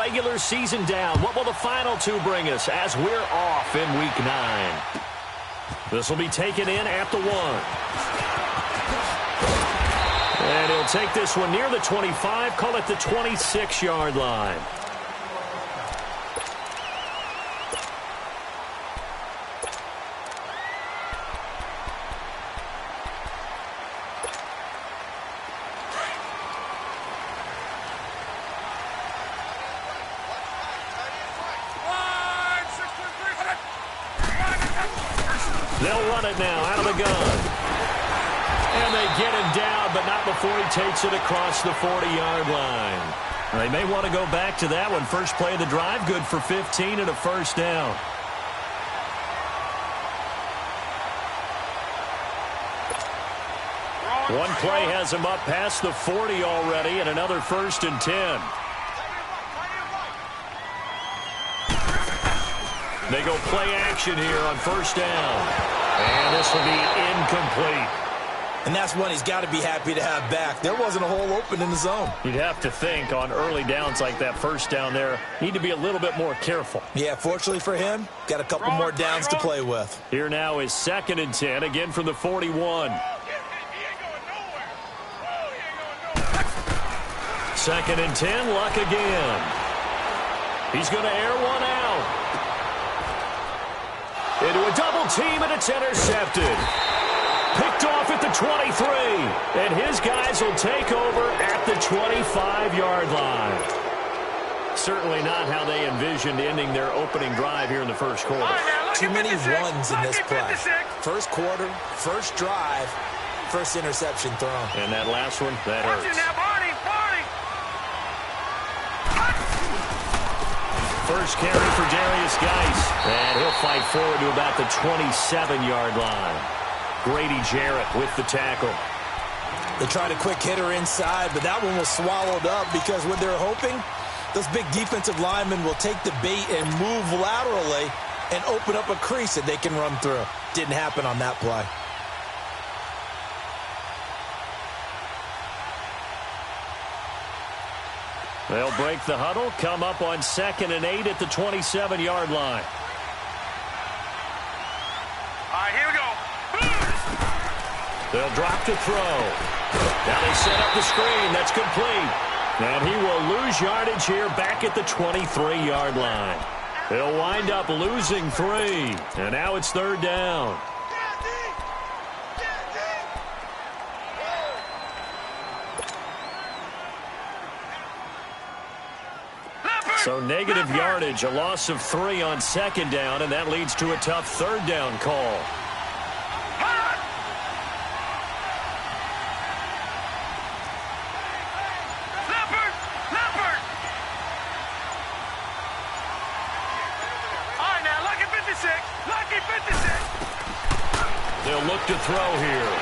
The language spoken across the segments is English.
regular season down. What will the final two bring us as we're off in Week 9? This will be taken in at the 1. And he'll take this one near the 25, call it the 26-yard line. They'll run it now out of the gun. And they get him down, but not before he takes it across the 40-yard line. They may want to go back to that one. First play of the drive, good for 15 and a first down. One play has him up past the 40 already, and another 1st and 10. They go play action here on 1st down. And this will be incomplete. And that's one he's got to be happy to have back. There wasn't a hole open in the zone. You'd have to think on early downs like that 1st down there, need to be a little bit more careful. Yeah, fortunately for him, got a couple more downs to play with. Here now is 2nd and 10, again from the 41. 2nd and 10, Luck again. He's going to air one out. Into a double team, and it's intercepted. Picked off at the 23. And his guys will take over at the 25-yard line. Certainly not how they envisioned ending their opening drive here in the first quarter. Too many runs in this play. First quarter, first drive, first interception thrown. And that last one, that hurts. First carry for Darius Geis. And he'll fight forward to about the 27-yard line. Grady Jarrett with the tackle. They tried a quick hitter inside, but that one was swallowed up because what they're hoping, those big defensive linemen will take the bait and move laterally and open up a crease that they can run through. Didn't happen on that play. They'll break the huddle, come up on 2nd and 8 at the 27-yard line. All right, here we go. They'll drop to throw. Now they set up the screen. That's complete. And he will lose yardage here back at the 23-yard line. He'll wind up losing 3. And now it's 3rd down. So negative yardage, a loss of 3 on 2nd down, and that leads to a tough 3rd down call. All right, now, Lucky 56. Lucky 56. They'll look to throw here.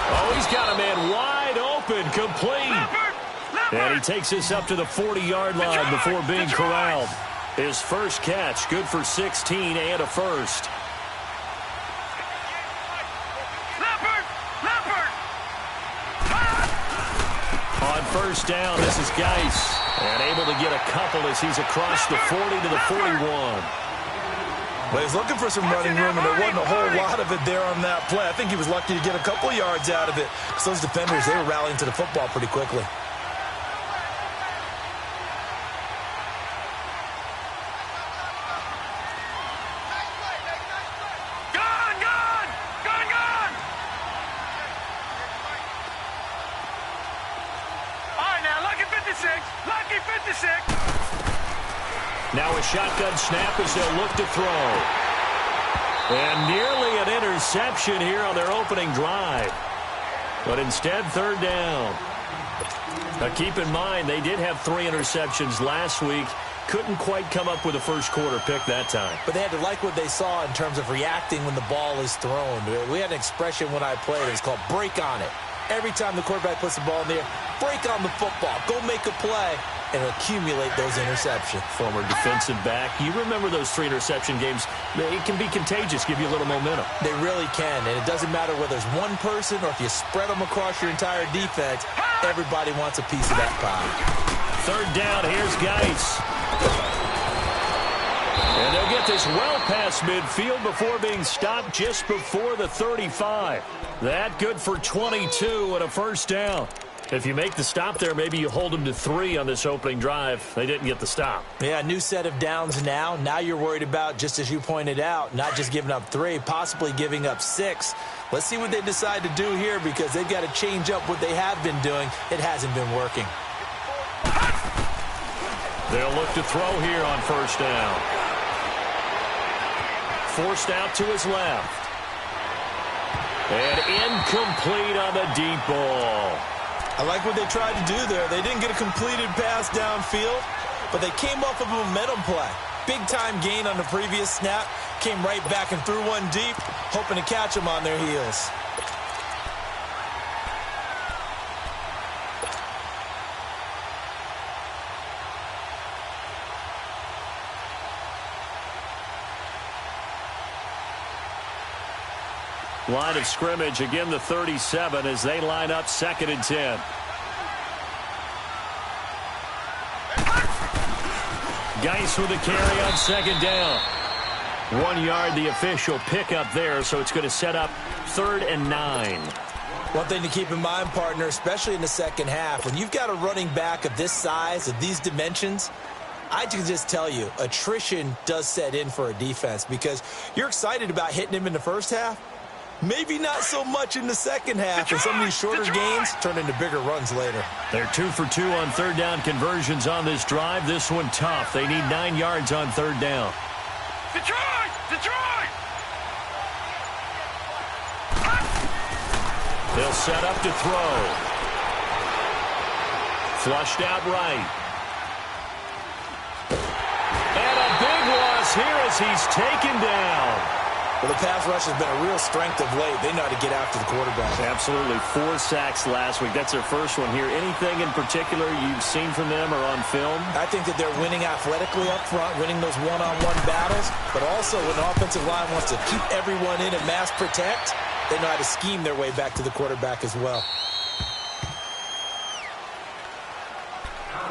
Oh, he's got a man wide open, complete. And he takes us up to the 40-yard line before being corralled. His first catch, good for 16 and a first. On 1st down, this is Geis. And able to get a couple as he's across the 40 to the 41. Well, he's looking for some running room, and there wasn't a whole lot of it there on that play. I think he was lucky to get a couple yards out of it. So those defenders, they were rallying to the football pretty quickly. Now a shotgun snap as they'll look to throw. And nearly an interception here on their opening drive. But instead, 3rd down. Now keep in mind, they did have 3 interceptions last week. Couldn't quite come up with a first quarter pick that time. But they had to like what they saw in terms of reacting when the ball is thrown. We had an expression when I played. It was called break on it. Every time the quarterback puts the ball in the air, break on the football. Go make a play and accumulate those interceptions. Former defensive back. You remember those 3 interception games. It can be contagious, give you a little momentum. They really can, and it doesn't matter whether it's one person or if you spread them across your entire defense. Everybody wants a piece of that pie. third down. Here's Geis. And they'll get this well past midfield before being stopped just before the 35. That good for 22 and a first down. If you make the stop there, maybe you hold them to 3 on this opening drive. They didn't get the stop. Yeah, new set of downs now. Now you're worried about, just as you pointed out, not just giving up 3, possibly giving up 6. Let's see what they decide to do here because they've got to change up what they have been doing. It hasn't been working. They'll look to throw here on first down. Forced out to his left. And incomplete on the deep ball. I like what they tried to do there. They didn't get a completed pass downfield, but they came off of a momentum play. Big-time gain on the previous snap. Came right back and threw one deep, hoping to catch them on their heels. Line of scrimmage, again the 37 as they line up 2nd and 10. Geis with a carry on 2nd down. 1 yard, the official pickup there, so it's going to set up 3rd and 9. One thing to keep in mind, partner, especially in the second half, when you've got a running back of this size, of these dimensions, I can just tell you, attrition does set in for a defense because you're excited about hitting him in the first half. Maybe not so much in the second half, and some of these shorter gains turn into bigger runs later. They're 2 for 2 on 3rd down conversions on this drive. This one tough. They need 9 yards on 3rd down. Detroit! Detroit! They'll set up to throw. Flushed out right. And a big loss here as he's taken down. Well, the pass rush has been a real strength of late. They know how to get after the quarterback. Absolutely. 4 sacks last week. That's their first one here. Anything in particular you've seen from them or on film? I think that they're winning athletically up front, winning those one-on-one battles, but also when the offensive line wants to keep everyone in and mass protect, they know how to scheme their way back to the quarterback as well.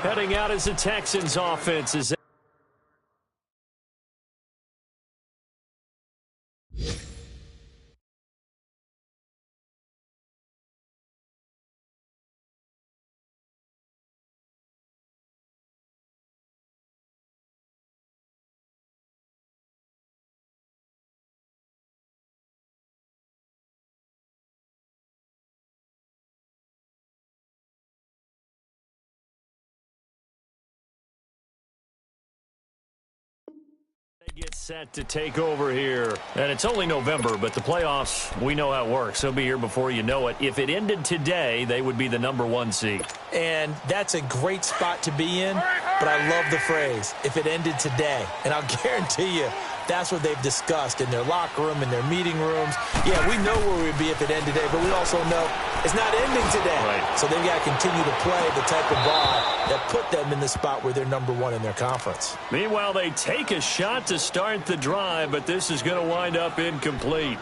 Heading out as the Texans offense is get set to take over here. And it's only November, but the playoffs, we know how it works. They'll be here before you know it. If it ended today, they would be the #1 seed. And that's a great spot to be in, but I love the phrase, if it ended today. And I'll guarantee you, that's what they've discussed in their locker room, in their meeting rooms. Yeah, we know where we'd be if it ended today, but we also know it's not ending today. Right. So they've got to continue to play the type of ball that put them in the spot where they're #1 in their conference. Meanwhile, they take a shot to start the drive, but this is going to wind up incomplete.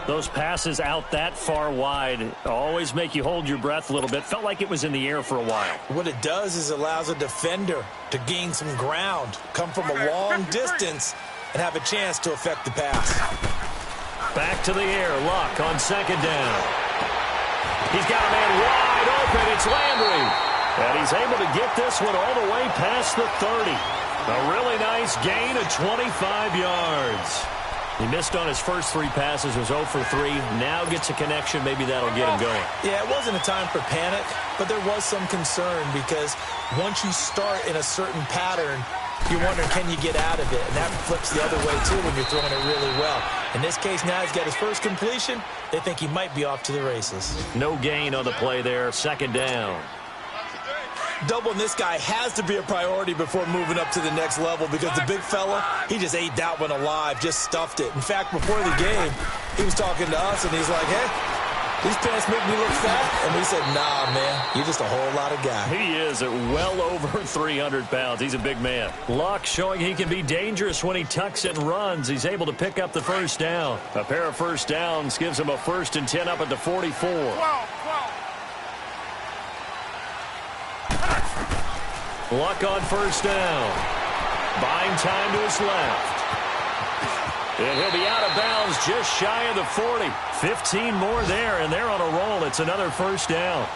Those passes out that far wide always make you hold your breath a little bit. Felt like it was in the air for a while. What it does is allows a defender to gain some ground, come from a long distance, and have a chance to affect the pass. Back to the air. Luck on 2nd down. He's got a man wide open. It's Landry. And he's able to get this one all the way past the 30. A really nice gain of 25 yards. He missed on his first 3 passes, was 0 for 3. Now gets a connection. Maybe that'll get him going. Yeah, it wasn't a time for panic, but there was some concern because once you start in a certain pattern, you're wondering, can you get out of it? And that flips the other way, too, when you're throwing it really well. In this case, now he's got his first completion. They think he might be off to the races. No gain on the play there. 2nd down. Doubling this guy has to be a priority before moving up to the next level because the big fella, he just ate that one alive, just stuffed it. In fact, before the game, he was talking to us, and he's like, hey, these pants make me look fat. And we said, nah, man, you're just a whole lot of guy. He is at well over 300 pounds. He's a big man. Luck showing he can be dangerous when he tucks and runs. He's able to pick up the first down. A pair of first downs gives him a 1st and 10 up at the 44. Luck on first down. Buying time to his left. And he'll be out of bounds just shy of the 40. 15 more there, and they're on a roll. It's another first down.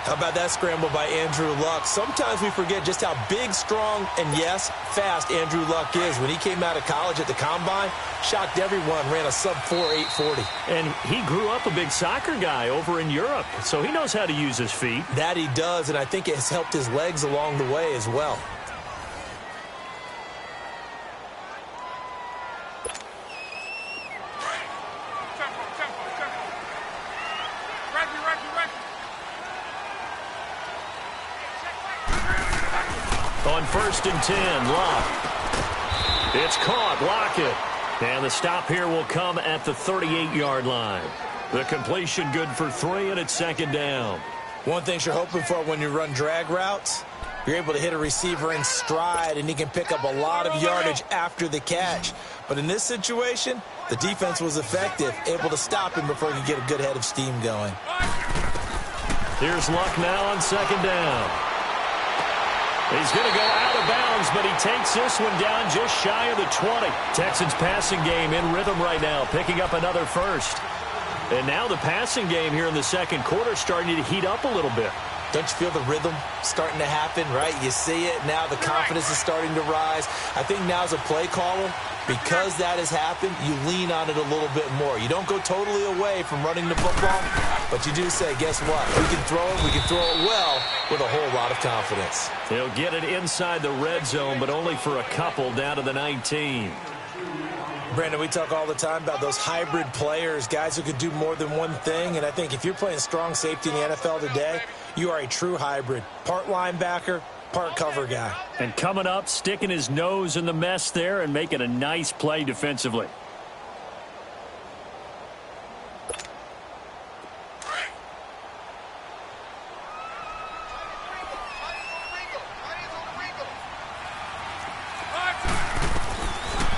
How about that scramble by Andrew Luck? Sometimes we forget just how big, strong, and, yes, fast Andrew Luck is. When he came out of college at the Combine, shocked everyone, ran a sub-4 840. And he grew up a big soccer guy over in Europe, so he knows how to use his feet. That he does, and I think it has helped his legs along the way as well. On first and 10, Locke. It's caught, Lockett. And the stop here will come at the 38-yard line. The completion good for 3, and it's second down. One thing you're hoping for when you run drag routes, you're able to hit a receiver in stride, and he can pick up a lot of yardage after the catch. But in this situation, the defense was effective, able to stop him before he could get a good head of steam going. Here's Luck now on second down. He's going to go out of bounds, but he takes this one down just shy of the 20. Texans passing game in rhythm right now, picking up another first. And now the passing game here in the second quarter starting to heat up a little bit. Don't you feel the rhythm starting to happen, right? You see it. Now the confidence is starting to rise. I think now as a play caller, because that has happened, you lean on it a little bit more. You don't go totally away from running the football, but you do say, guess what? We can throw it well with a whole lot of confidence. They'll get it inside the red zone, but only for a couple down to the 19. Brandon, we talk all the time about those hybrid players, guys who could do more than one thing, and I think if you're playing strong safety in the NFL today, you are a true hybrid. Part linebacker, part cover guy. And coming up, sticking his nose in the mess there and making a nice play defensively.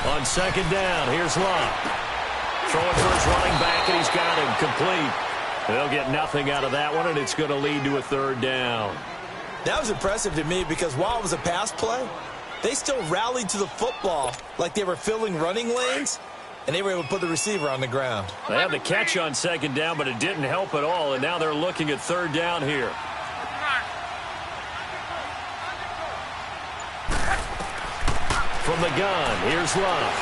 On second down, here's Locke. Throwing for his running back, and he's got him complete. They'll get nothing out of that one, and it's going to lead to a third down. That was impressive to me because while it was a pass play, they still rallied to the football like they were filling running lanes, and they were able to put the receiver on the ground. They had the catch on second down, but it didn't help at all, and now they're looking at third down here. From the gun, here's Love.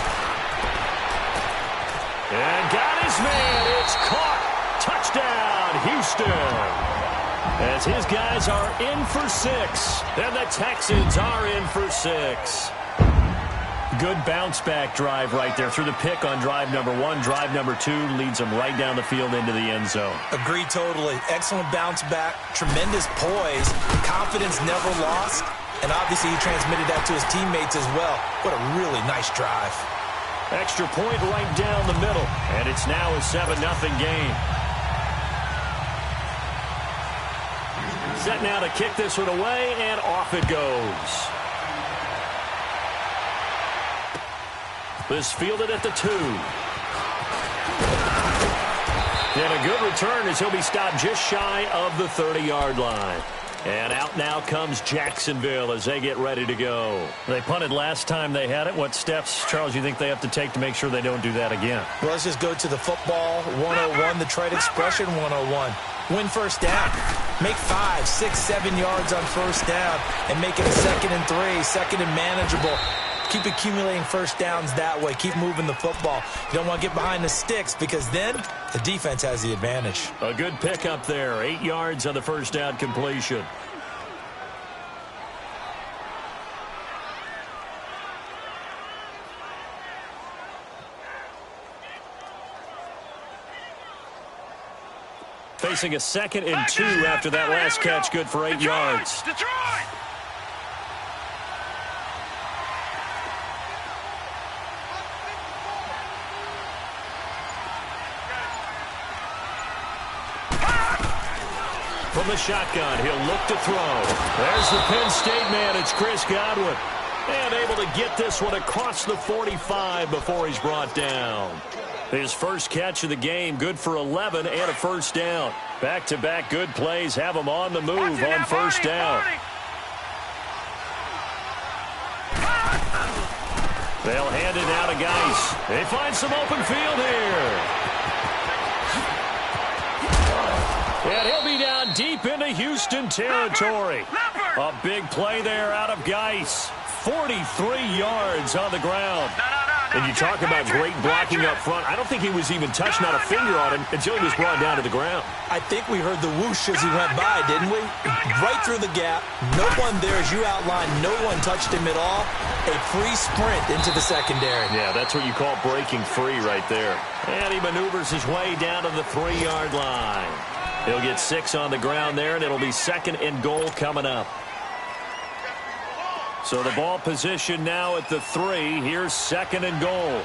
And got his man. It's caught. Touchdown, Houston. As his guys are in for 6. And the Texans are in for 6. Good bounce-back drive right there through the pick on drive number 1. Drive number 2 leads them right down the field into the end zone. Agree totally. Excellent bounce-back. Tremendous poise. Confidence never lost. And obviously he transmitted that to his teammates as well. What a really nice drive. Extra point right down the middle. And it's now a 7-0 game. Set now to kick this one away, and off it goes. This fielded at the 2. And a good return as he'll be stopped just shy of the 30-yard line. And out now comes Jacksonville as they get ready to go. They punted last time they had it. What steps, Charles, you think they have to take to make sure they don't do that again? Well, let's just go to the football 101, the trade expression 101. Win first down. Make 5, 6, 7 yards on first down and make it a 2nd and 3, second and manageable. Keep accumulating first downs that way. Keep moving the football. You don't want to get behind the sticks because then the defense has the advantage. A good pickup there. 8 yards on the first down completion. Facing a 2nd and 2 after that last catch. Good for 8 yards. Detroit! From the shotgun, he'll look to throw. There's the Penn State man. It's Chris Godwin. And able to get this one across the 45 before he's brought down. His first catch of the game, good for 11 and a first down. Back-to-back good plays have him on the move on first down. They'll hand it now to Geis. They find some open field here. And he'll be down deep into Houston territory. A big play there out of Geis. 43 yards on the ground. And you talk about great blocking up front. I don't think he was even touched, not a finger on him, until he was brought down to the ground. I think we heard the whoosh as he went by, didn't we? Right through the gap. No one there, as you outlined. No one touched him at all. A free sprint into the secondary. Yeah, that's what you call breaking free right there. And he maneuvers his way down to the 3-yard line. He'll get 6 on the ground there, and it'll be 2nd and goal coming up. So the ball position now at the 3. Here's 2nd and goal.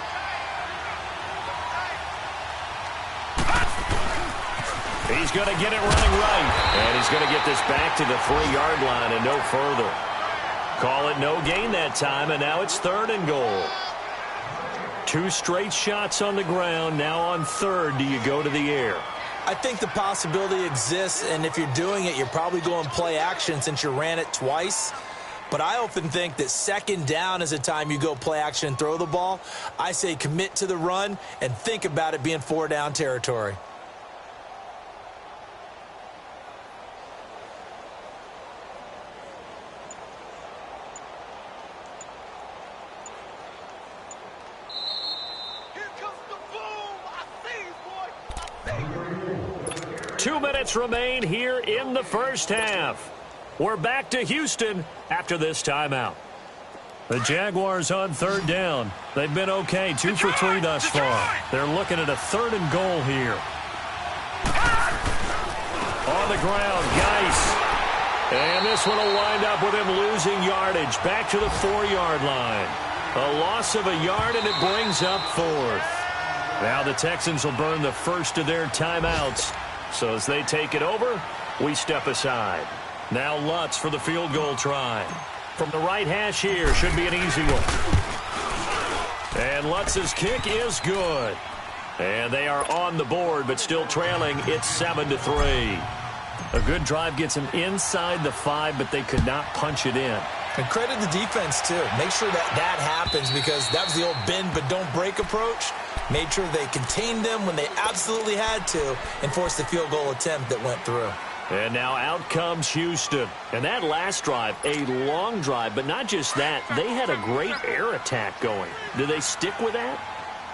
He's going to get it running right. And he's going to get this back to the 3-yard line and no further. Call it no gain that time, and now it's 3rd and goal. 2 straight shots on the ground. Now on 3rd, do you go to the air? I think the possibility exists, and if you're doing it, you're probably going play action since you ran it twice. But I often think that 2nd down is a time you go play action and throw the ball. I say commit to the run and think about it being 4-down territory. Here comes the boom. I see you, boy. I see you. 2 minutes remain here in the first half. We're back to Houston after this timeout. The Jaguars on 3rd down. They've been okay, 2 for 3 thus far. They're looking at a 3rd and goal here. On the ground, Geis. And this one will wind up with him losing yardage. Back to the 4-yard line. A loss of a yard, and it brings up 4th. Now the Texans will burn the first of their timeouts. So as they take it over, we step aside. Now Lutz for the field goal try. From the right hash here, should be an easy one. And Lutz's kick is good. And they are on the board, but still trailing. It's 7-3. A good drive gets them inside the 5, but they could not punch it in. And credit the defense, too. Make sure that happens, because that was the old bend but don't break approach. Made sure they contained them when they absolutely had to and forced the field goal attempt that went through. And now out comes Houston. And that last drive, a long drive, but not just that. They had a great air attack going. Do they stick with that?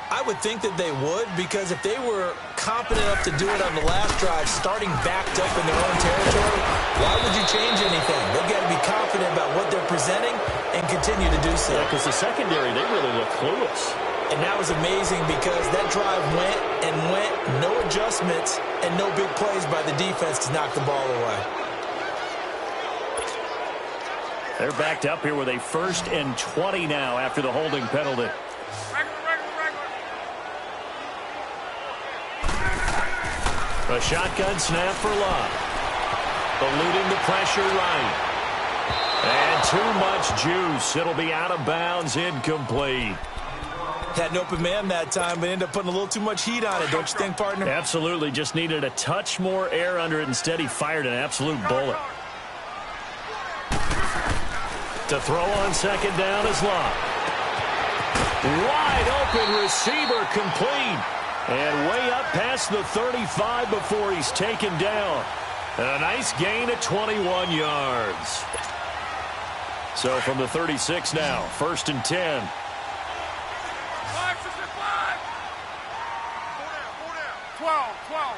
I would think that they would, because if they were competent enough to do it on the last drive, starting backed up in their own territory, why would you change anything? They've got to be confident about what they're presenting and continue to do so. Yeah, because the secondary, they really look clueless. And that was amazing because that drive went and went, no adjustments, and no big plays by the defense to knock the ball away. They're backed up here with a 1st and 20 now after the holding penalty. A shotgun snap for Love. Eluding the pressure right. And too much juice. It'll be out of bounds, incomplete. Had an open man that time, but ended up putting a little too much heat on it, don't you think, partner? Absolutely. Just needed a touch more air under it. Instead, he fired an absolute bullet. To throw on 2nd down is Love. Wide open receiver, complete. And way up past the 35 before he's taken down. And a nice gain at 21 yards. So from the 36 now, 1st and 10. 5, 12.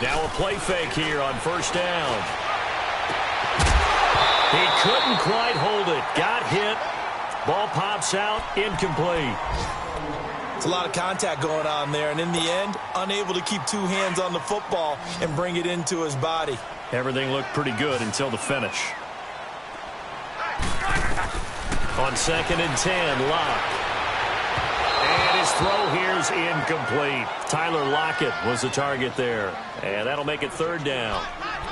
Now a play fake here on 1st down. He couldn't quite hold it. Got hit. Ball pops out. Incomplete. It's a lot of contact going on there, and in the end, unable to keep 2 hands on the football and bring it into his body. Everything looked pretty good until the finish. On 2nd and 10, Locke. And his throw here's incomplete. Tyler Lockett was the target there. And that'll make it 3rd down.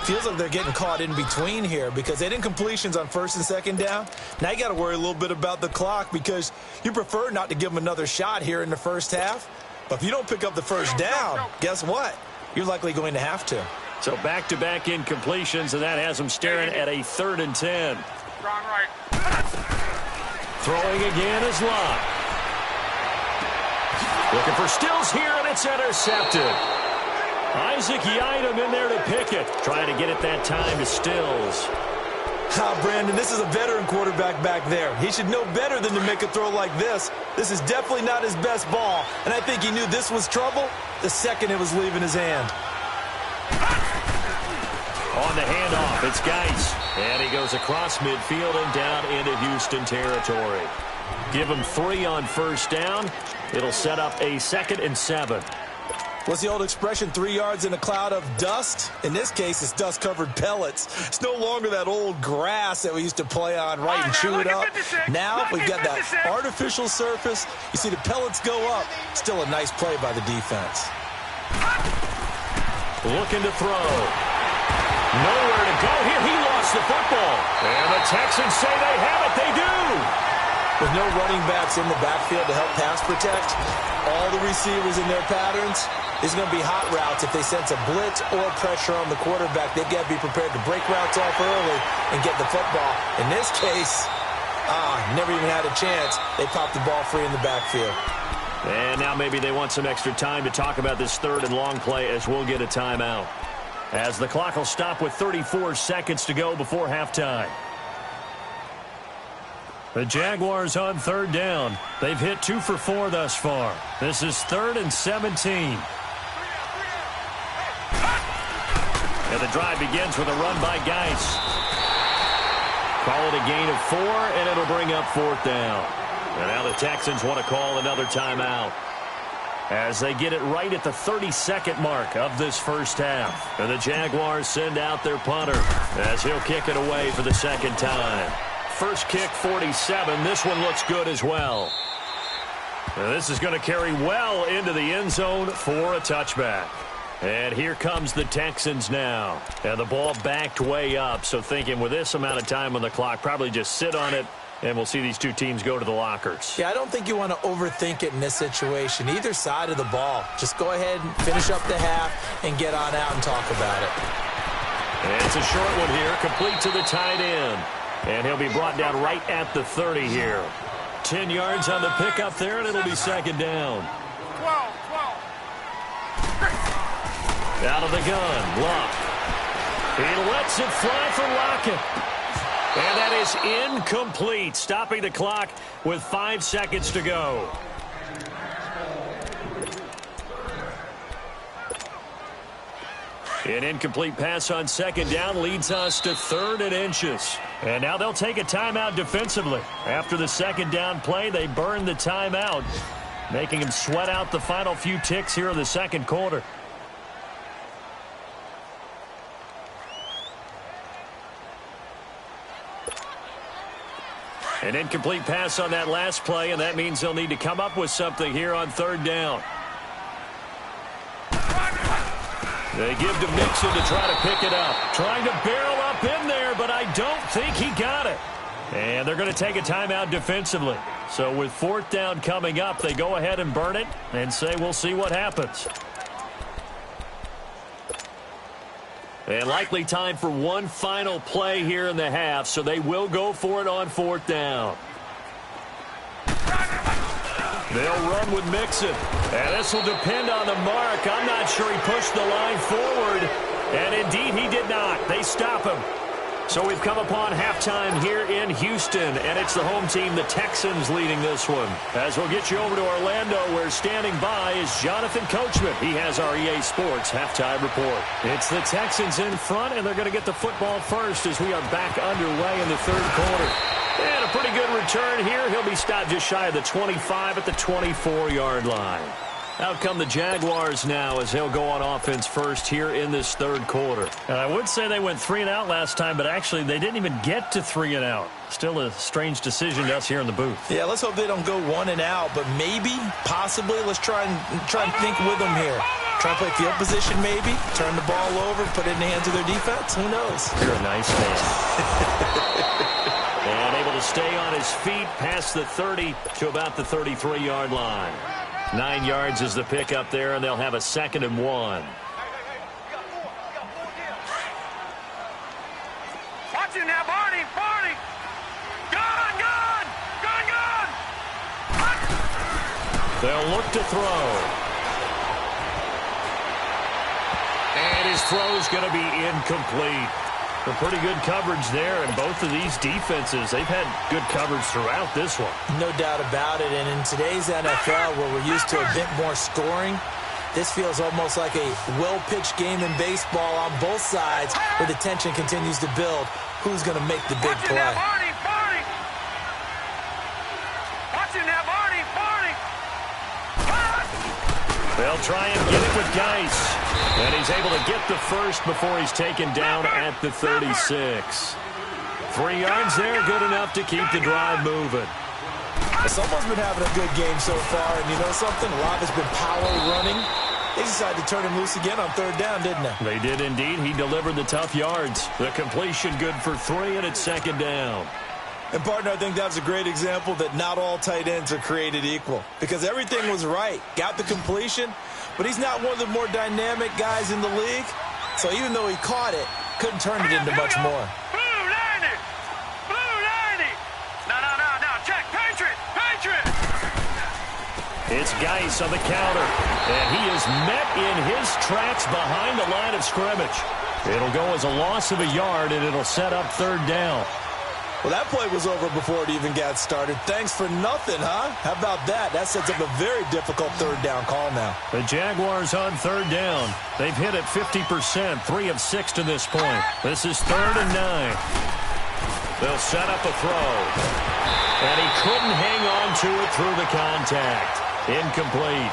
Feels like they're getting caught in between here because they didn't completions on 1st and 2nd down. Now you got to worry a little bit about the clock because you prefer not to give them another shot here in the first half. But if you don't pick up the 1st down, guess what? You're likely going to have to. So back-to-back incompletions, and that has them staring at a 3rd and 10. Strong right. Throwing again is Locke. Looking for Stills here, and it's intercepted. Isaac Yiadom in there to pick it. Trying to get it that time to Stills. Brandon, this is a veteran quarterback back there. He should know better than to make a throw like this. This is definitely not his best ball, and I think he knew this was trouble the second it was leaving his hand. On the handoff, it's Geis. And he goes across midfield and down into Houston territory. Give him 3 on first down. It'll set up a 2nd and 7. What's the old expression, 3 yards in a cloud of dust? In this case, it's dust-covered pellets. It's no longer that old grass that we used to play on, right, and chew it up. Now we've got that artificial surface. You see the pellets go up. Still a nice play by the defense. Looking to throw. Nowhere to go here. He lost the football. And the Texans say they have it. They do. With no running backs in the backfield to help pass protect, all the receivers in their patterns, there's going to be hot routes. If they sense a blitz or pressure on the quarterback, they've got to be prepared to break routes off early and get the football. In this case, never even had a chance. They popped the ball free in the backfield. And now maybe they want some extra time to talk about this 3rd and long play as we'll get a timeout. As the clock will stop with 34 seconds to go before halftime. The Jaguars on 3rd down. They've hit 2 for 4 thus far. This is 3rd and 17. And the drive begins with a run by Geis. Call it a gain of 4, and it'll bring up 4th down. And now the Texans want to call another timeout as they get it right at the 32nd mark of this first half. And the Jaguars send out their punter as he'll kick it away for the 2nd time. First kick, 47. This one looks good as well. And this is going to carry well into the end zone for a touchback. And here comes the Texans now. And the ball backed way up. So thinking with this amount of time on the clock, probably just sit on it, and we'll see these two teams go to the lockers. Yeah, I don't think you want to overthink it in this situation. Either side of the ball. Just go ahead and finish up the half and get on out and talk about it. And it's a short one here, complete to the tight end. And he'll be brought down right at the 30 here. 10 yards on the pickup there, and it'll be 2nd down. 12. Out of the gun, Locke. He lets it fly for Lockett. And that is incomplete, stopping the clock with 5 seconds to go. An incomplete pass on 2nd down leads us to 3rd and inches. And now they'll take a timeout defensively. After the 2nd down play, they burn the timeout, making them sweat out the final few ticks here in the 2nd quarter. An incomplete pass on that last play, and that means they'll need to come up with something here on 3rd down. They give to Mixon to try to pick it up. Trying to barrel up in there, but I don't think he got it. And they're going to take a timeout defensively. So with 4th down coming up, they go ahead and burn it and say we'll see what happens. And likely time for one final play here in the half, so they will go for it on 4th down. They'll run with Mixon. And this will depend on the mark. I'm not sure he pushed the line forward. And indeed, he did not. They stop him. So we've come upon halftime here in Houston, and it's the home team, the Texans, leading this one. As we'll get you over to Orlando, where standing by is Jonathan Coachman. He has our EA Sports halftime report. It's the Texans in front, and they're going to get the football first as we are back underway in the 3rd quarter. And a pretty good return here. He'll be stopped just shy of the 25 at the 24-yard line. Out come the Jaguars now as they'll go on offense first here in this 3rd quarter. And I would say they went 3 and out last time, but actually they didn't even get to 3 and out. Still a strange decision to us here in the booth. Yeah, let's hope they don't go 1 and out, but maybe, possibly, let's try and think with them here. Try and play field position maybe, turn the ball over, put it in the hands of their defense. Who knows? You're a nice man. And able to stay on his feet past the 30 to about the 33-yard line. 9 yards is the pickup there, and they'll have a 2nd and 1. Watch it now, Barney! Gun! They'll look to throw. And his throw's going to be incomplete. A pretty good coverage there, and both of these defenses, they've had good coverage throughout this one. No doubt about it, and in today's NFL, where we're used to a bit more scoring, this feels almost like a well-pitched game in baseball on both sides, where the tension continues to build. Who's going to make the big play? They'll try and get it with Geis. And he's able to get the first before he's taken down at the 36. 3 yards there, good enough to keep the drive moving. Someone's been having a good game so far, and you know something? A lot has been power running. They decided to turn him loose again on 3rd down, didn't they? They did indeed. He delivered the tough yards. The completion good for 3, and it's 2nd down. And, partner, I think that's a great example that not all tight ends are created equal. Because everything was right. Got the completion, but he's not one of the more dynamic guys in the league. So even though he caught it, couldn't turn it into much more. Blue 90! Blue 90! No, check, Patriot! It's Geis on the counter. And he is met in his tracks behind the line of scrimmage. It'll go as a loss of a yard, and it'll set up 3rd down. Well, that play was over before it even got started. Thanks for nothing, huh? How about that? That sets up a very difficult 3rd down call now. The Jaguars on 3rd down. They've hit it 50%, 3 of 6 to this point. This is 3rd and 9. They'll set up a throw. And he couldn't hang on to it through the contact. Incomplete.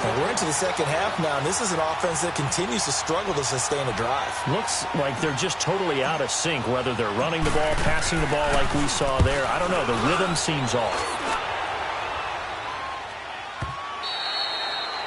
And we're into the 2nd half now, and this is an offense that continues to struggle to sustain a drive. Looks like they're just totally out of sync, whether they're running the ball, passing the ball like we saw there. I don't know. The rhythm seems off.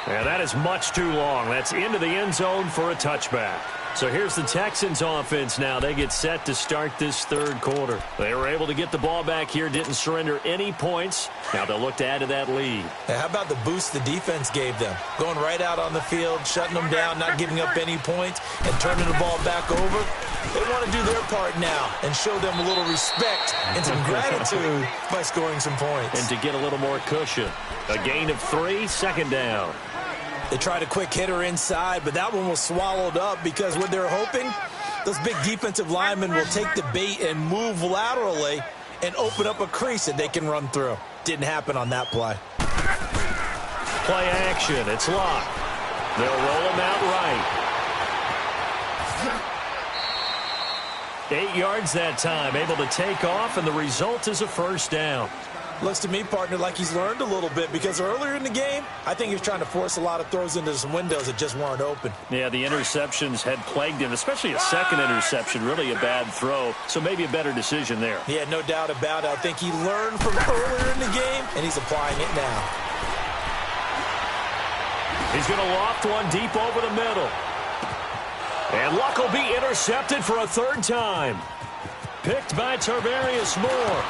And that is much too long. That's into the end zone for a touchback. So here's the Texans offense now. They get set to start this 3rd quarter. They were able to get the ball back here, didn't surrender any points. Now they'll look to add to that lead. Now, how about the boost the defense gave them? Going right out on the field, shutting them down, not giving up any points, and turning the ball back over. They want to do their part now and show them a little respect and some gratitude by scoring some points. And to get a little more cushion. A gain of 3, 2nd down. They tried a quick hitter inside, but that one was swallowed up because what they're hoping, those big defensive linemen will take the bait and move laterally and open up a crease that they can run through. Didn't happen on that play. Play action. It's locked. They'll roll him out right. 8 yards that time, able to take off, and the result is a 1st down. Looks to me, partner, like he's learned a little bit because earlier in the game, I think he was trying to force a lot of throws into some windows that just weren't open. Yeah, the interceptions had plagued him, especially a 2nd interception, really a bad throw, so maybe a better decision there. Yeah, no doubt about it. I think he learned from earlier in the game, and he's applying it now. He's going to loft one deep over the middle. And Luck will be intercepted for a 3rd time. Picked by Tarvarius Moore.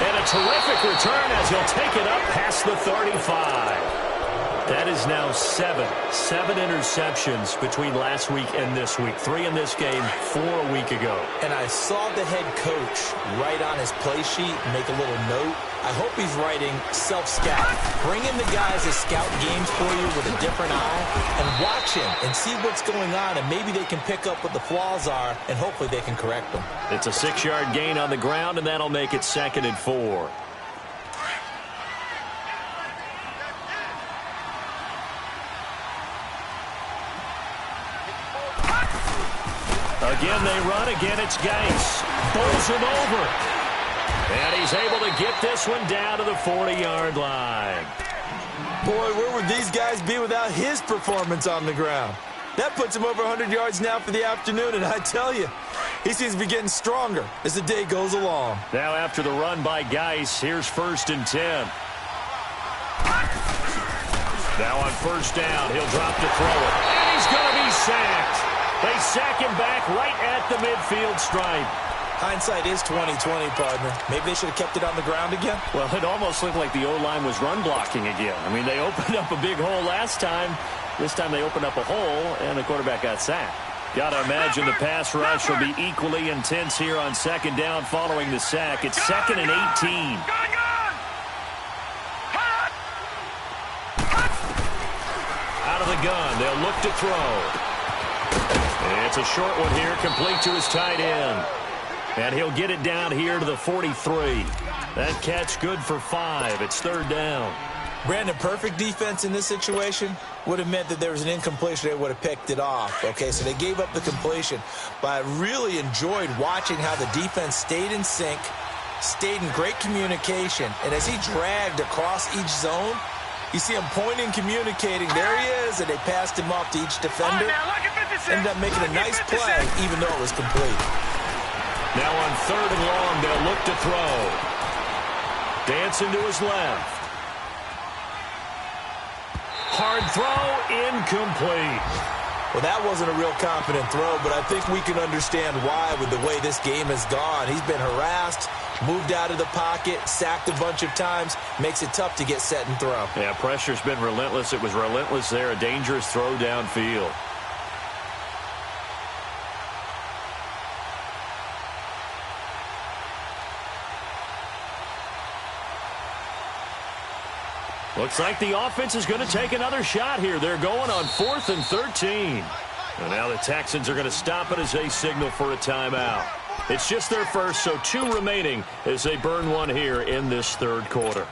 And a terrific return as he'll take it up past the 35. That is now 7 interceptions between last week and this week. 3 in this game, 4 a week ago. And I saw the head coach write on his play sheet, make a little note. I hope he's writing self-scout. Bring in the guys that scout games for you with a different eye and watch him and see what's going on, and maybe they can pick up what the flaws are, and hopefully they can correct them. It's a 6-yard gain on the ground, and that'll make it 2nd and 4. Again, they run. Again, it's Geis. Bowls him over. And he's able to get this one down to the 40-yard line. Boy, where would these guys be without his performance on the ground? That puts him over 100 yards now for the afternoon, and I tell you, he seems to be getting stronger as the day goes along. Now after the run by Geis, here's 1st and 10. Now on 1st down, he'll drop to throw it. And he's going to be sacked. They sack him back right at the midfield stripe. Hindsight is 20/20, partner. Maybe they should have kept it on the ground again. Well, it almost looked like the O-line was run blocking again. I mean, they opened up a big hole last time. This time they opened up a hole, and the quarterback got sacked. Got to imagine the pass rush will be equally intense here on 2nd down following the sack. It's 2nd and 18. gun. They'll look to throw. And it's a short one here, complete to his tight end. And he'll get it down here to the 43. That catch good for 5. It's third down. Brandon, perfect defense in this situation would have meant that there was an incompletion. They would have picked it off. Okay, so they gave up the completion. But I really enjoyed watching how the defense stayed in sync, stayed in great communication. And as he dragged across each zone, you see him pointing, communicating. There he is, and they passed him off to each defender. Ended up making a nice play, even though it was complete. Now on third and long, they'll look to throw. Dancing to his left. Hard throw, incomplete. Well, that wasn't a real confident throw, but I think we can understand why with the way this game has gone. He's been harassed, moved out of the pocket, sacked a bunch of times. Makes it tough to get set and throw. Yeah, pressure's been relentless. It was relentless there. A dangerous throw downfield. Looks like the offense is going to take another shot here. They're going on 4th and 13. And now the Texans are going to stop it as they signal for a timeout. It's just their first, so 2 remaining as they burn one here in this third quarter.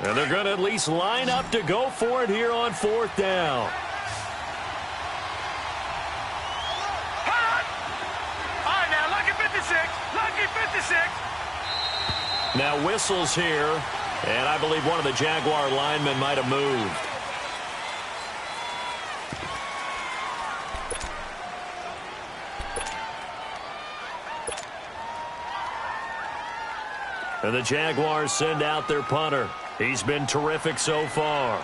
And they're going to at least line up to go for it here on 4th down. Now whistles here, and I believe one of the Jaguar linemen might have moved. And the Jaguars send out their punter. He's been terrific so far.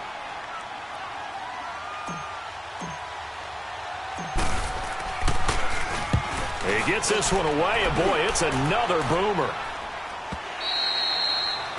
He gets this one away, and boy, it's another boomer.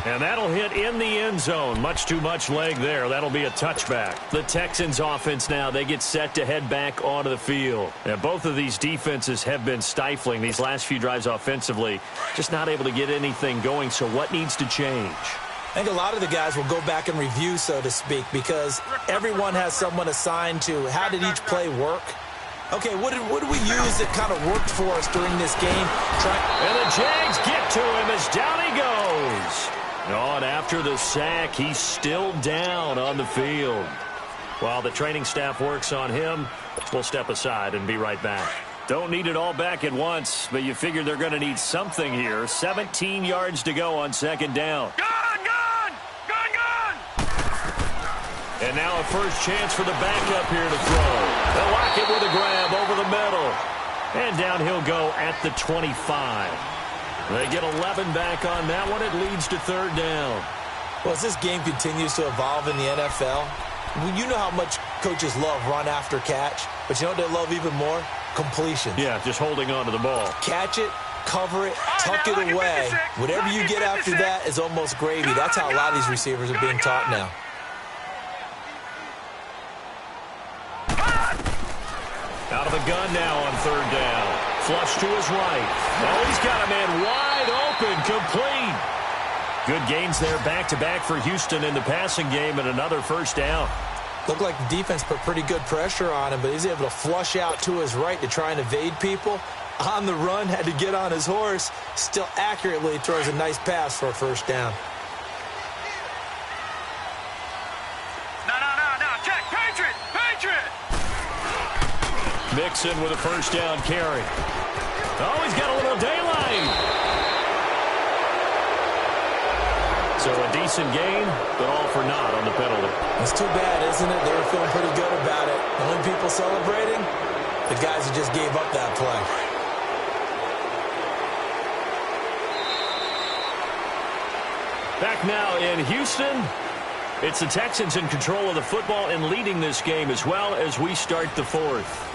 And that'll hit in the end zone. Much too much leg there. That'll be a touchback. The Texans offense now, they get set to head back onto the field. And both of these defenses have been stifling these last few drives offensively. Just not able to get anything going. So what needs to change? I think a lot of the guys will go back and review, so to speak, because everyone has someone assigned to how did each play work. Okay, what did we use that kind of worked for us during this game? And the Jags get to him as down he goes. Oh, and after the sack, he's still down on the field. While the training staff works on him, we'll step aside and be right back. Don't need it all back at once, but you figure they're going to need something here. 17 yards to go on second down. And now a first chance for the backup here to throw. They'll lock it with a grab over the middle. And down he'll go at the 25. They get 11 back on that one. It leads to third down. Well, as this game continues to evolve in the NFL, you know how much coaches love run after catch, but you know what they love even more? Completion. Yeah, just holding on to the ball. Catch it, cover it, tuck it away. Whatever you get after that is almost gravy. That's how a lot of these receivers are being taught now. Out of the gun now on third down. Flush to his right. Oh, he's got a man wide open, complete. Good gains there back-to-back for Houston in the passing game and another first down. Looked like the defense put pretty good pressure on him, but he's able to flush out to his right to try and evade people. On the run, had to get on his horse. Still accurately throws a nice pass for a first down. No. Check. Patriot. Mixon with a first down carry. Oh, he's got a little daylight. So a decent gain, but all for naught on the penalty. It's too bad, isn't it? They were feeling pretty good about it. The only people celebrating, the guys who just gave up that play. Back now in Houston. It's the Texans in control of the football and leading this game as well as we start the fourth.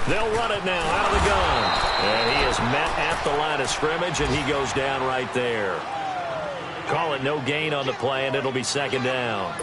They'll run it now out of the gun. And he is met at the line of scrimmage, and he goes down right there. Call it no gain on the play, and it'll be second down.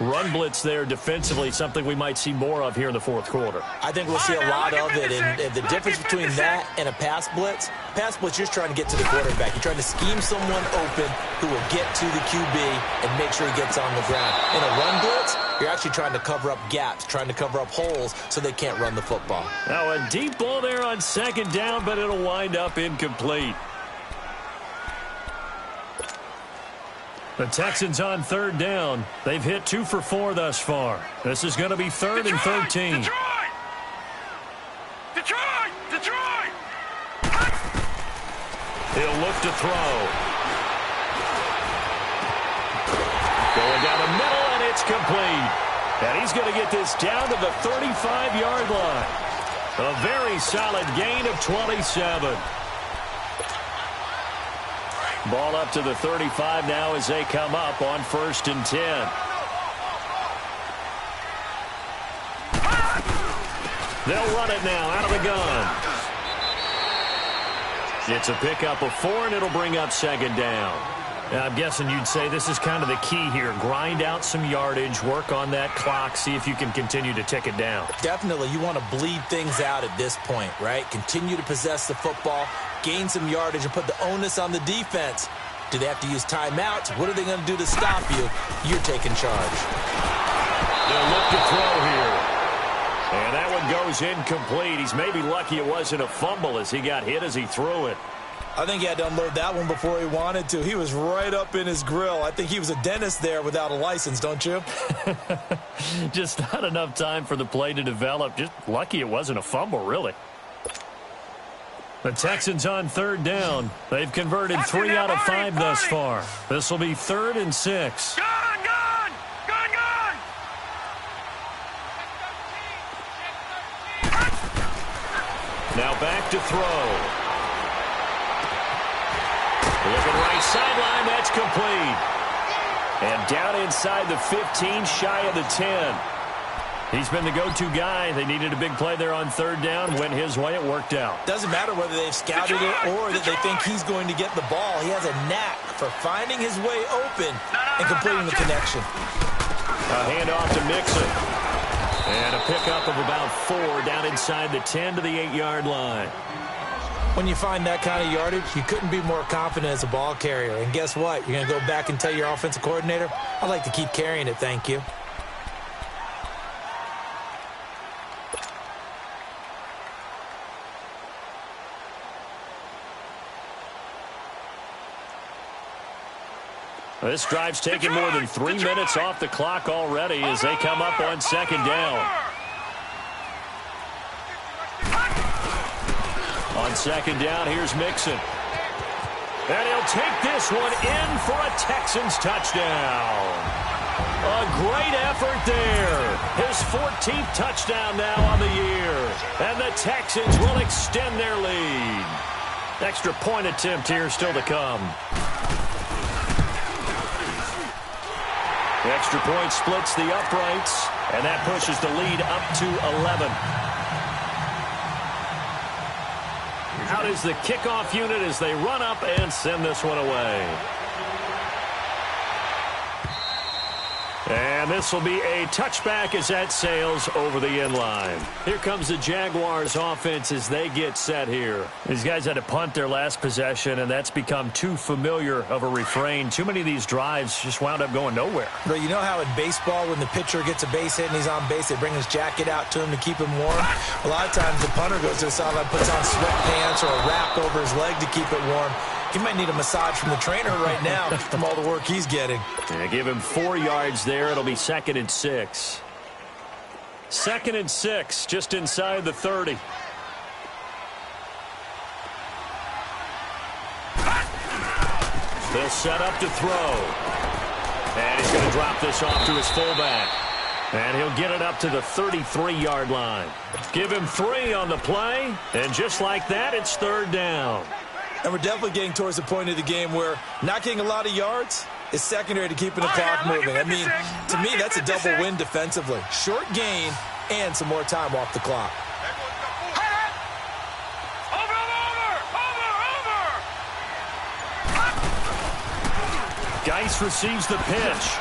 Run blitz there defensively, something we might see more of here in the fourth quarter. I think we'll see a lot of it, and the difference between that and a pass blitz, you're just trying to get to the quarterback. You're trying to scheme someone open who will get to the QB and make sure he gets on the ground. In a run blitz, you're actually trying to cover up gaps, trying to cover up holes so they can't run the football. Now a deep ball there on second down, but it'll wind up incomplete. The Texans on third down. They've hit 2 for 4 thus far. This is going to be third and 13. Detroit! He'll look to throw. Going down the middle, and it's complete. And he's going to get this down to the 35-yard line. A very solid gain of 27. Ball up to the 35 now as they come up on 1st and 10. They'll run it now out of the gun. It's a pickup of 4, and it'll bring up second down. I'm guessing you'd say this is kind of the key here. Grind out some yardage, work on that clock, see if you can continue to tick it down. Definitely. You want to bleed things out at this point, right? Continue to possess the football, gain some yardage, and put the onus on the defense. Do they have to use timeouts? What are they going to do to stop you? You're taking charge. They'll look to throw here. And that one goes incomplete. He's maybe lucky it wasn't a fumble as he got hit as he threw it. I think he had to unload that one before he wanted to. He was right up in his grill. I think he was a dentist there without a license, don't you? Just not enough time for the play to develop. Just lucky it wasn't a fumble, really. The Texans on third down. They've converted 3 out of 5 thus far. This will be 3rd and 6. Gun! Now back to throw. Looking right sideline, that's complete. And down inside the 15, shy of the 10. He's been the go-to guy. They needed a big play there on third down. Went his way, it worked out. Doesn't matter whether they've scouted it or that they think he's going to get the ball. He has a knack for finding his way open and completing the connection. A handoff to Mixon. And a pickup of about 4 down inside the 10 to the 8-yard line. When you find that kind of yardage, you couldn't be more confident as a ball carrier. And guess what? You're going to go back and tell your offensive coordinator, I'd like to keep carrying it, thank you. This drive's taken more than 3 minutes off the clock already as they come up on second down. On second down, here's Mixon. And he'll take this one in for a Texans touchdown. A great effort there. His 14th touchdown now on the year. And the Texans will extend their lead. Extra point attempt here still to come. The extra point splits the uprights, and that pushes the lead up to 11. Out is the kickoff unit as they run up and send this one away. And this will be a touchback as that sails over the end line. Here comes the Jaguars offense as they get set here. These guys had to punt their last possession, and that's become too familiar of a refrain. Too many of these drives just wound up going nowhere. But you know how in baseball when the pitcher gets a base hit and he's on base, they bring his jacket out to him to keep him warm? A lot of times the punter goes to the sideline, puts on sweatpants or a wrap over his leg to keep it warm. He might need a massage from the trainer right now from all the work he's getting. Yeah, give him 4 yards there. It'll be 2nd and 6. 2nd and 6, just inside the 30. They'll set up to throw. And he's going to drop this off to his fullback. And he'll get it up to the 33-yard line. Give him 3 on the play. And just like that, it's 3rd down. And we're definitely getting towards the point of the game where not getting a lot of yards is secondary to keeping the clock moving. I mean, to me, that's a double win defensively. Short gain and some more time off the clock. Rice receives the pitch.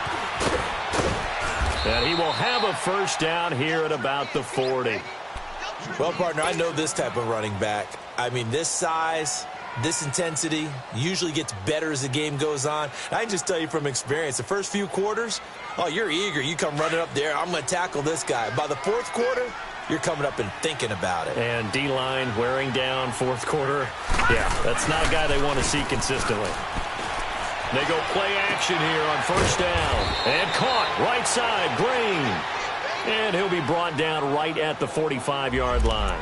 And he will have a first down here at about the 40. Well, partner, I know this type of running back. I mean, this size, this intensity usually gets better as the game goes on. I can just tell you from experience, the first few quarters, oh, you're eager. You come running up there, I'm going to tackle this guy. By the fourth quarter, you're coming up and thinking about it. And D-line wearing down fourth quarter. Yeah, that's not a guy they want to see consistently. They go play action here on first down. And caught right side, Green. And he'll be brought down right at the 45-yard line.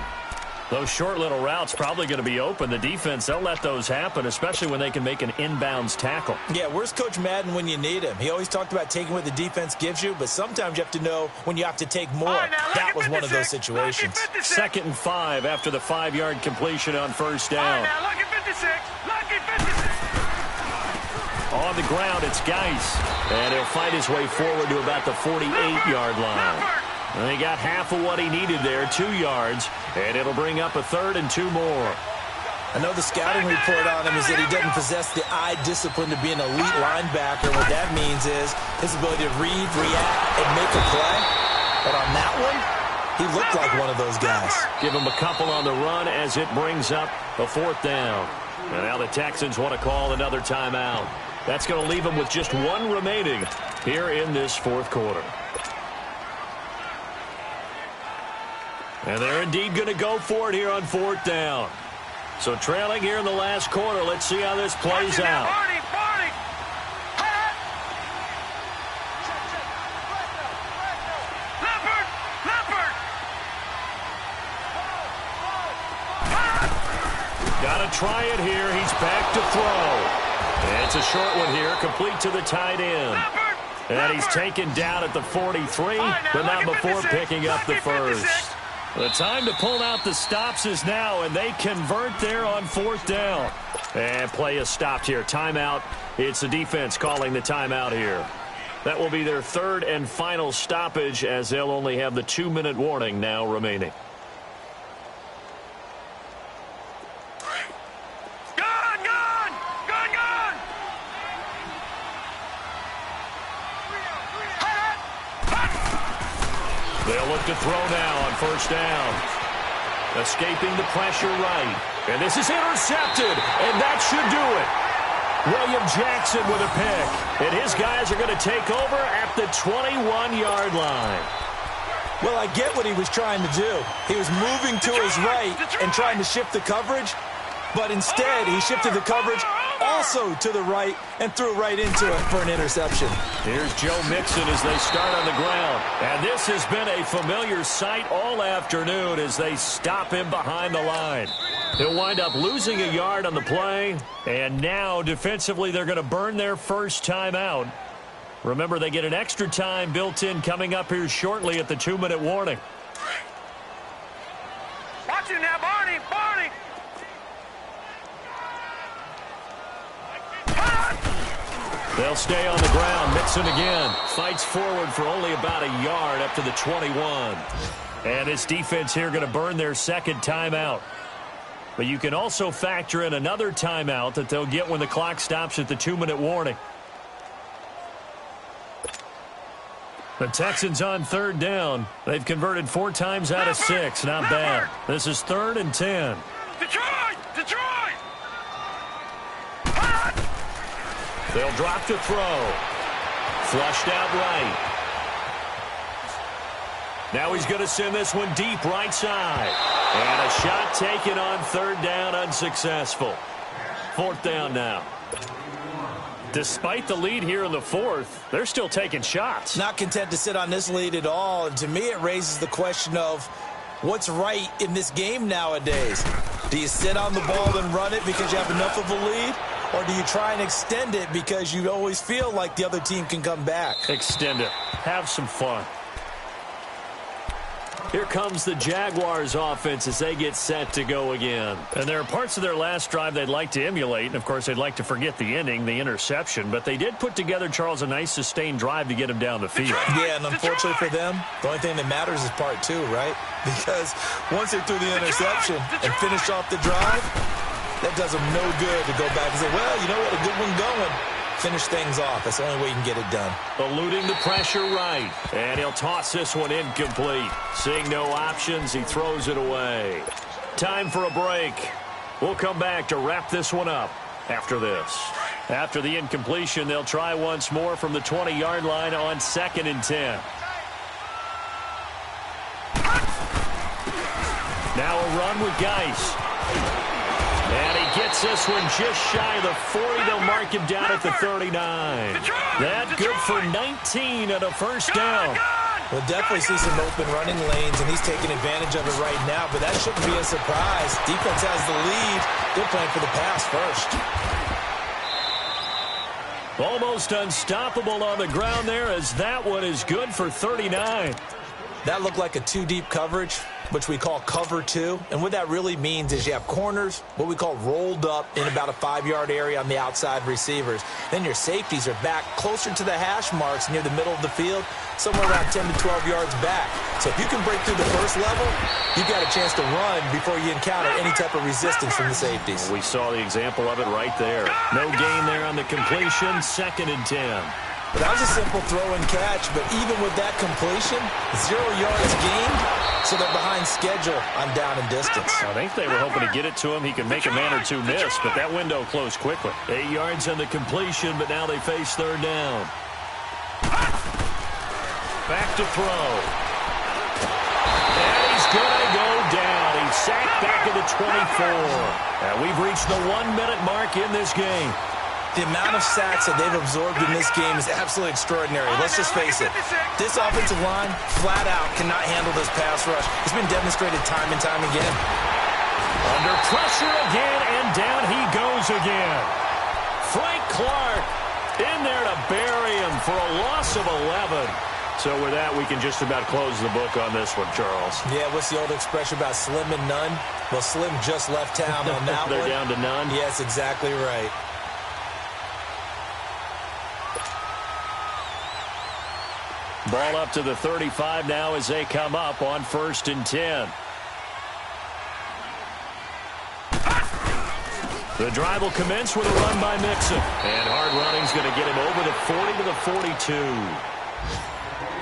Those short little routes probably going to be open. The defense, they'll let those happen, especially when they can make an inbounds tackle. Yeah, where's Coach Madden when you need him? He always talked about taking what the defense gives you, but sometimes you have to know when you have to take more. That was one of those situations. 2nd and 5 after the 5-yard completion on first down. Lucky 56. Lucky 56. On the ground, it's Geis. And he'll fight his way forward to about the 48-yard line. And he got half of what he needed there, 2 yards. And it'll bring up a 3rd and 2 more. I know the scouting report on him is that he doesn't possess the eye discipline to be an elite linebacker. What that means is his ability to read, react, and make a play. But on that one, he looked like one of those guys. Give him a couple on the run as it brings up a 4th down. And now the Texans want to call another timeout. That's going to leave them with just 1 remaining here in this 4th quarter. And they're indeed going to go for it here on 4th down. So trailing here in the last quarter. Let's see how this plays out. Barney. Leopard. Got to try it here. He's back to throw. And it's a short one here, complete to the tight end. And he's taken down at the 43, but not before picking up the first. The time to pull out the stops is now, and they convert there on 4th down. And play is stopped here. Timeout. It's the defense calling the timeout here. That will be their 3rd and final stoppage, as they'll only have the 2-minute warning now remaining. They'll look to throw now on first down. Escaping the pressure right. And this is intercepted, and that should do it. William Jackson with a pick. And his guys are going to take over at the 21-yard line. Well, I get what he was trying to do. He was moving to his right and trying to shift the coverage, but instead he shifted the coverage also to the right and threw right into it for an interception. Here's Joe Mixon as they start on the ground. And this has been a familiar sight all afternoon as they stop him behind the line. He'll wind up losing a yard on the play. And now defensively they're going to burn their first timeout. Remember, they get an extra time built in coming up here shortly at the 2-minute warning. Watch it now, Barney. They'll stay on the ground. Mixon again. Fights forward for only about a yard up to the 21. And this defense here going to burn their 2nd timeout. But you can also factor in another timeout that they'll get when the clock stops at the 2-minute warning. The Texans on 3rd down. They've converted 4 times out of 6. Not bad. This is 3rd and 10. Detroit! They'll drop to throw. Flushed out right. Now he's going to send this one deep right side. And a shot taken on 3rd down, unsuccessful. 4th down now. Despite the lead here in the 4th, they're still taking shots. Not content to sit on this lead at all. And to me, it raises the question of what's right in this game nowadays. Do you sit on the ball and run it because you have enough of a lead? Or do you try and extend it because you always feel like the other team can come back? Extend it. Have some fun. Here comes the Jaguars offense as they get set to go again. And there are parts of their last drive they'd like to emulate. And, of course, they'd like to forget the ending, the interception. But they did put together, Charles, a nice sustained drive to get him down the field. Yeah, and unfortunately for them, the only thing that matters is part 2, right? Because once they threw the interception and finished off the drive, that does them no good to go back and say, well, you know what, a good one going. Finish things off. That's the only way you can get it done. Eluding the pressure right. And he'll toss this one incomplete. Seeing no options, he throws it away. Time for a break. We'll come back to wrap this one up after this. After the incompletion, they'll try once more from the 20-yard line on 2nd and 10. Now a run with Geis. And he gets this one just shy of the 40. They'll mark him down at the 39. That good for 19 and a first down. We'll definitely see some open running lanes, and he's taking advantage of it right now, but that shouldn't be a surprise. Defense has the lead. They're playing for the pass first. Almost unstoppable on the ground there, as that one is good for 39. That looked like a two-deep coverage, which we call cover two. And what that really means is you have corners, what we call rolled up in about a 5-yard area on the outside receivers. Then your safeties are back closer to the hash marks near the middle of the field, somewhere around 10 to 12 yards back. So if you can break through the first level, you've got a chance to run before you encounter any type of resistance from the safeties. We saw the example of it right there. No gain there on the completion, 2nd and 10. But that was a simple throw and catch, but even with that completion, 0 yards gained, so they're behind schedule on down and distance. I think they were hoping to get it to him. He can make a man or two miss, but that window closed quickly. 8 yards on the completion, but now they face 3rd down. Back to throw. And he's going to go down. He's sacked back at the 24. And we've reached the 1-minute mark in this game. The amount of sacks that they've absorbed in this game is absolutely extraordinary. Let's just face it. This offensive line, flat out, cannot handle this pass rush. It's been demonstrated time and time again. Under pressure again, and down he goes again. Frank Clark in there to bury him for a loss of 11. So with that, we can just about close the book on this one, Charles. Yeah, what's the old expression about slim and none? Well, Slim just left town on that one. They're down to none? Yes, exactly right. Ball up to the 35 now as they come up on 1st and 10. The drive will commence with a run by Mixon. And hard running's going to get him over the 40 to the 42.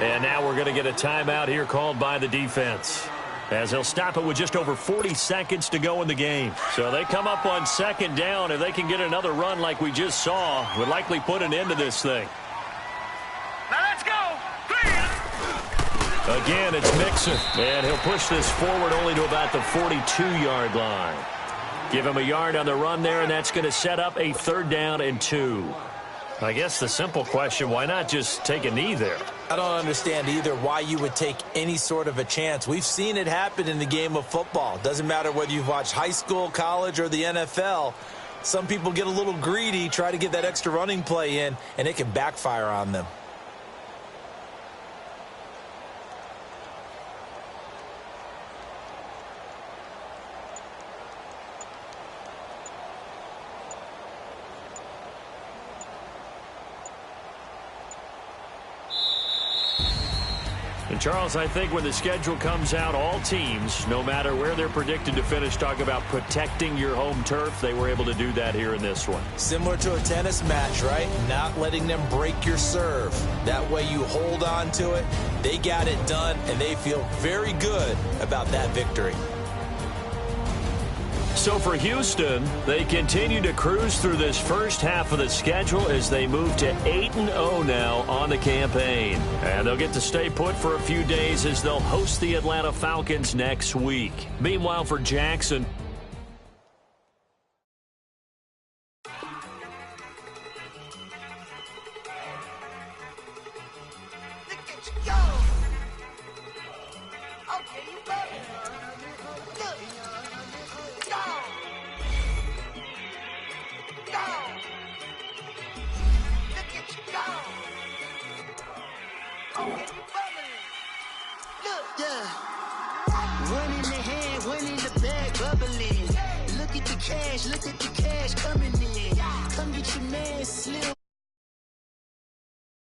And now we're going to get a timeout here called by the defense, as they'll stop it with just over 40 seconds to go in the game. So they come up on 2nd down. If they can get another run like we just saw, would likely put an end to this thing. Now let's go. Again, it's Mixon, and he'll push this forward only to about the 42-yard line. Give him a yard on the run there, and that's going to set up a 3rd down and 2. I guess the simple question, why not just take a knee there? I don't understand either why you would take any sort of a chance. We've seen it happen in the game of football. Doesn't matter whether you've watched high school, college, or the NFL. Some people get a little greedy, try to get that extra running play in, and it can backfire on them. And Charles, I think when the schedule comes out, all teams, no matter where they're predicted to finish, talk about protecting your home turf. They were able to do that here in this one. Similar to a tennis match, right? Not letting them break your serve. That way you hold on to it. They got it done, and they feel very good about that victory. So for Houston, they continue to cruise through this first half of the schedule as they move to 8-0 now on the campaign. And they'll get to stay put for a few days as they'll host the Atlanta Falcons next week. Meanwhile, for Jackson, Look at the cash coming in. Come get your man slim.